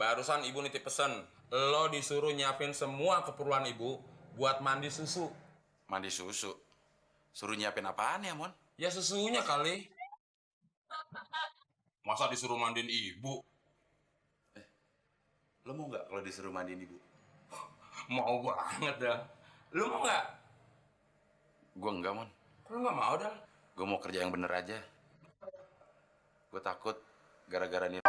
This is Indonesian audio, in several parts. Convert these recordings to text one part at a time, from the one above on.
Barusan ibu nitip pesen, lo disuruh nyiapin semua keperluan ibu buat mandi susu. Mandi susu? Suruh nyiapin apaan ya, Mon? Ya susunya kali. Masa disuruh mandiin ibu? Lo mau nggak kalau disuruh mandiin ibu? Mau banget dah. Lo mau nggak? Gue enggak, Mon. Lo nggak mau dah. Gue mau kerja yang bener aja. Gue takut gara-gara ini.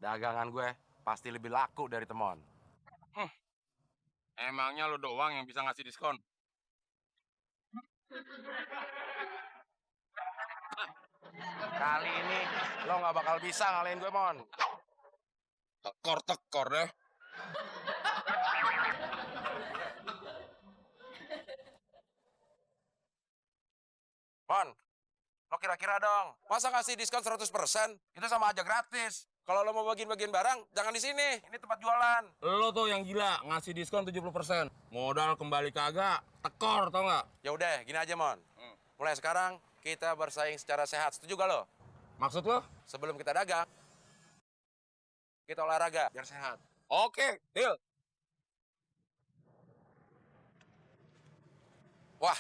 Dagangan gue pasti lebih laku dari Temon. Emangnya lo doang yang bisa ngasih diskon? Kali ini lo nggak bakal bisa ngalahin gue, Mon. Tekor deh. Mon, lo kira-kira dong, masa ngasih diskon 100%? Itu sama aja gratis. Kalau lo mau bagiin barang, jangan di sini. Ini tempat jualan. Lo tuh yang gila, ngasih diskon 70%. Modal kembali kagak, tekor tau nggak? Ya udah, gini aja, Mon. Mulai sekarang kita bersaing secara sehat. Setuju gak lo? Maksud lo? Sebelum kita dagang, kita olahraga biar sehat. Oke, deal. Wah,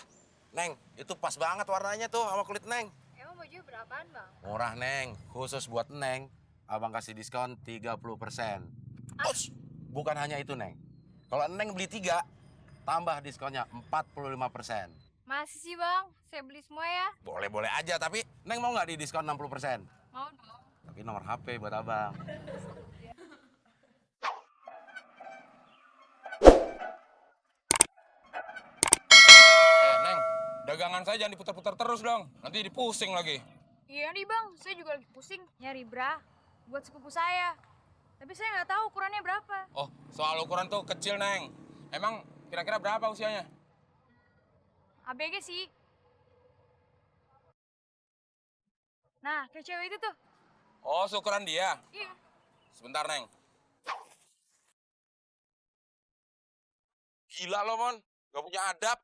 Neng, itu pas banget warnanya tuh sama kulit Neng. Emang baju berapaan, Bang? Murah, Neng. Khusus buat Neng, Abang kasih diskon 30%. Ush, bukan hanya itu, Neng. Kalau Neng beli 3, tambah diskonnya 45%. Masih sih, Bang? Saya beli semua ya. Boleh-boleh aja, tapi Neng mau nggak di diskon 60%? Mau dong. Tapi nomor HP buat Abang. Neng, dagangan saya jangan diputar-putar terus dong. Nanti dipusing lagi. Iya nih, Bang. Saya juga lagi pusing nyari bra buat sepupu saya. Tapi saya nggak tahu ukurannya berapa. Oh, soal ukuran tuh kecil, Neng. Emang kira-kira berapa usianya? ABG sih. Nah, kayak cewek itu tuh. Oh, seukuran dia. Iya. Sebentar, Neng. Gila lo, Mon. Gak punya adab.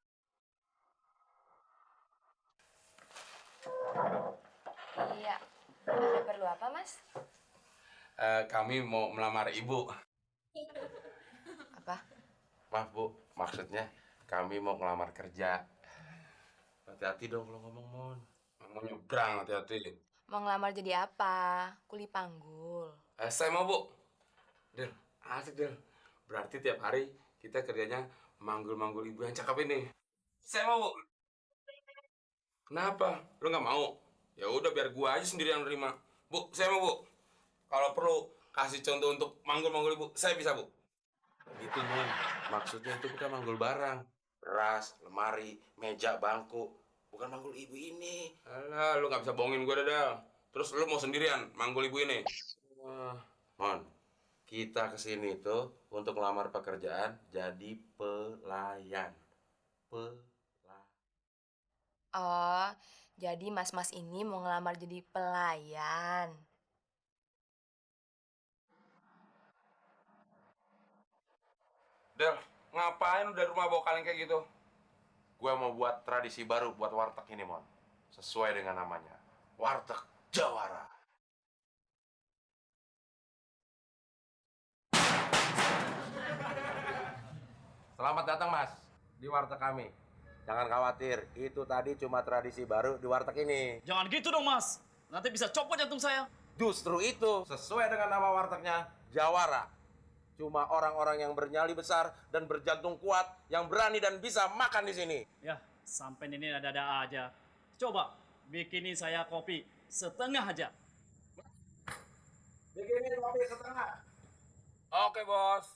Iya. Ada perlu apa, Mas? Kami mau melamar ibu. Apa? Maaf, Bu. Maksudnya kami mau ngelamar kerja. Hati-hati dong kalau ngomong, Mon. Mau nyebrang, hati-hati. Mau ngelamar jadi apa? Kuli panggul. Saya mau, Bu. Del, asik, Del. Berarti tiap hari kita kerjanya manggul-manggul ibu yang cakep ini. Saya mau, Bu. Kenapa? Lu nggak mau? Ya udah biar gua aja sendiri yang nerima. Bu, saya mau, Bu. Kalau perlu kasih contoh untuk manggul-manggul ibu, saya bisa, Bu. Gitu, Mon. Maksudnya itu bukan manggul barang. Beras, lemari, meja, bangku. Bukan manggul ibu ini. Alah, lu nggak bisa bohongin gua, Del. Terus lu mau sendirian manggul ibu ini? Wah, Mon. Kita kesini tuh untuk ngelamar pekerjaan jadi pelayan. Oh, jadi mas-mas ini mau ngelamar jadi pelayan. Del, ngapain lu dari rumah bawa kaleng kayak gitu? Gue mau buat tradisi baru buat warteg ini, Mon. Sesuai dengan namanya. Warteg Jawara. Selamat datang, Mas, di warteg kami. Jangan khawatir, itu tadi cuma tradisi baru di warteg ini. Jangan gitu dong, Mas. Nanti bisa copot jantung saya. Justru itu, sesuai dengan nama wartegnya, Jawara. Cuma orang-orang yang bernyali besar dan berjantung kuat yang berani dan bisa makan di sini. Ya, sampai ini ada-ada aja. Coba bikinin saya kopi setengah aja. Bikinin kopi setengah. Oke, Bos.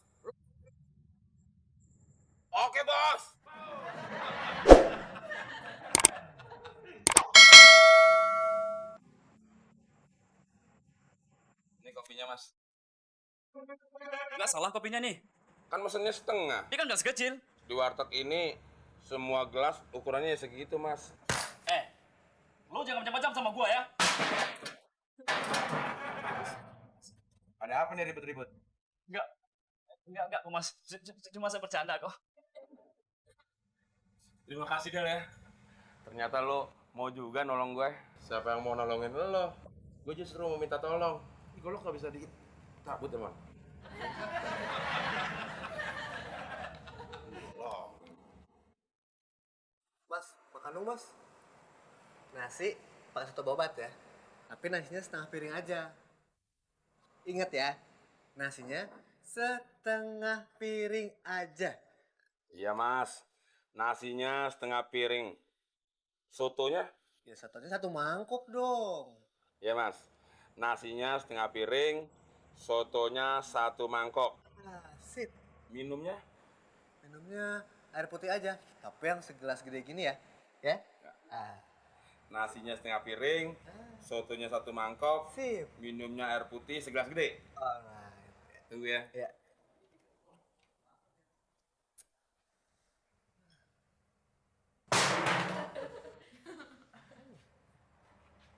Oke, Bos. Ini kopinya, Mas. Nggak salah kopinya nih. Kan mesennya setengah. Ini kan nggak sekecil. Di warteg ini semua gelas ukurannya segitu, Mas. Lo jangan macam-macam sama gua ya. Ada apa nih ribut-ribut? Enggak, Mas. Cuma saya bercanda kok. Terima kasih Del ya. Ternyata lo mau juga nolong gue. Siapa yang mau nolongin lo? Gue justru mau minta tolong. Kalau lo nggak bisa dicabut emang. Mas, makan dong mas. Nasi pakai soto bobat ya. Tapi nasinya setengah piring aja. Ingat ya, nasinya setengah piring aja. Iya mas, nasinya setengah piring. Sotonya? Ya sotonya satu mangkok dong. Iya mas, nasinya setengah piring, sotonya satu mangkok. Ah, sip. Minumnya? Minumnya air putih aja. Tapi yang segelas gede gini ya. Ya? Ah, Nasinya setengah piring, sotonya satu mangkok, sip. minumnya air putih segelas gede. Alright. Tunggu ya. Ya.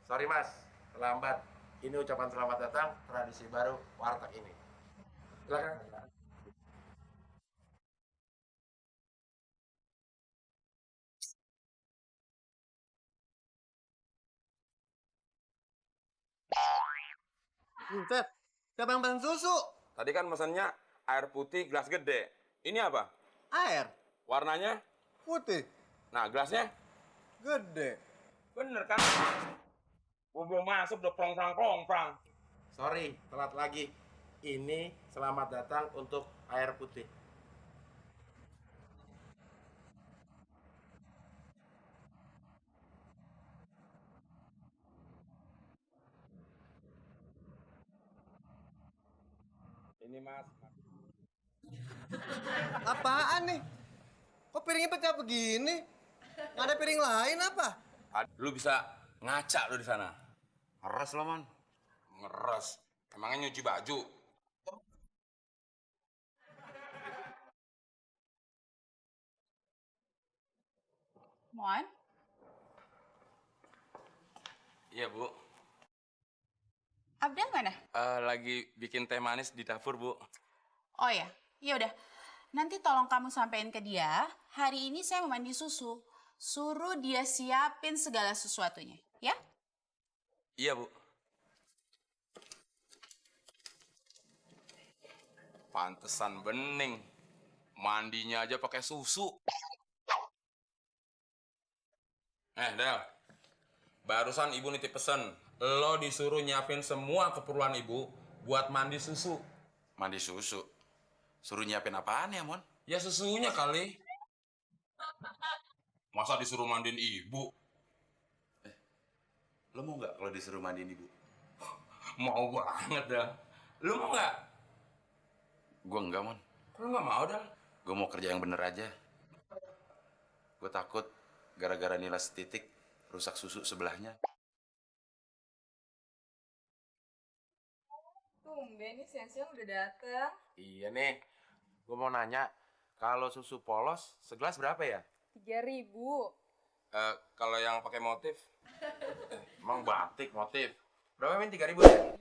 Sorry mas, terlambat. Ini ucapan selamat datang tradisi baru warteg ini. Silakan. Buset, siapa yang pesen susu? Tadi kan pesannya air putih gelas gede. Ini apa? Air. Warnanya? Putih. Nah, gelasnya? Gede. Bener kan? Gua belum masuk udah prong-prang. Sorry, telat lagi. Ini selamat datang untuk air putih. Ini mas. Apaan nih? Kok piringnya pecah begini? Nggak ada piring lain apa? Lu bisa ngaca lu di sana. Keras lo, man. Ngeres. Emangnya nyuci baju? Mon, Iya, Bu. Abdel mana? Lagi bikin teh manis di dapur, Bu. Oh ya, udah. Nanti tolong kamu sampein ke dia, hari ini saya mau mandi susu. Suruh dia siapin segala sesuatunya, ya? Iya, Bu. Pantesan bening. Mandinya aja pakai susu. Del. Barusan ibu nitip pesen. Lo disuruh nyiapin semua keperluan ibu buat mandi susu. Mandi susu. Suruh nyiapin apaan ya, Mon? Ya susunya kali. Masa disuruh mandiin ibu? Lo mau nggak kalau disuruh mandiin ibu? Mau banget dah. Lu mau nggak? Gue enggak, Mon. Kok lu nggak mau dah? Gue mau kerja yang bener aja. Gue takut gara-gara nilai setitik rusak susu sebelahnya. Tumben nih siang-siang udah dateng. Iya nih, gue mau nanya, kalau susu polos segelas berapa ya? 3.000. Kalau yang pakai motif? Emang batik motif. Berapa min? 3.000 ya?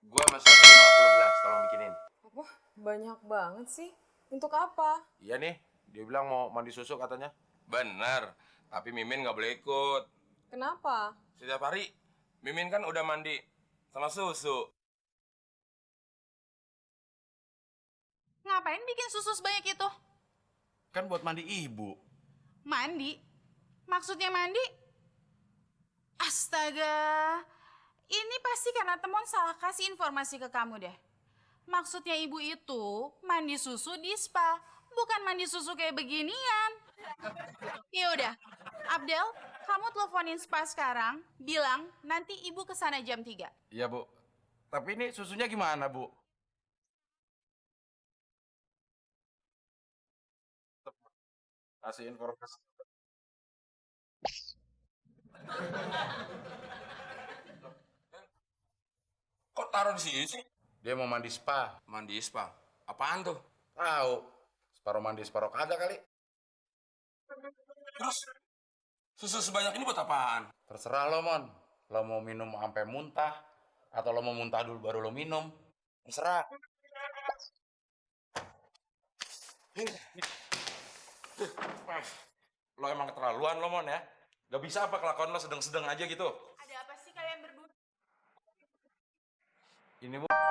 Gue masih 50 gelas, tolong bikinin. Apa? Banyak banget sih. Untuk apa? Iya nih, dia bilang mau mandi susu katanya. Bener. Tapi Mimin nggak boleh ikut. Kenapa? Setiap hari Mimin kan udah mandi sama susu. Ngapain bikin susu sebanyak itu? Kan buat mandi ibu. Mandi? Maksudnya mandi? Astaga, ini pasti karena temen salah kasih informasi ke kamu deh. Maksudnya ibu itu mandi susu di spa, bukan mandi susu kayak beginian. Ya udah, Abdel, kamu teleponin spa sekarang, bilang nanti ibu kesana jam 3. Iya bu, tapi ini susunya gimana bu? Kasih informasi. Kok taruh di sini sih? Dia mau mandi spa. Mandi spa. Apaan tuh? Tahu, separuh mandi separuh kagak kali. Terus susu sebanyak ini buat apaan? Terserah lo mon, lo mau minum sampai muntah atau lo mau muntah dulu baru lo minum. Terserah. Lo emang keterlaluan lo, Mon, ya. Gak bisa apa kelakuan lo sedang-sedang aja gitu. Ada apa sih kalian berdua? Ini, Bu.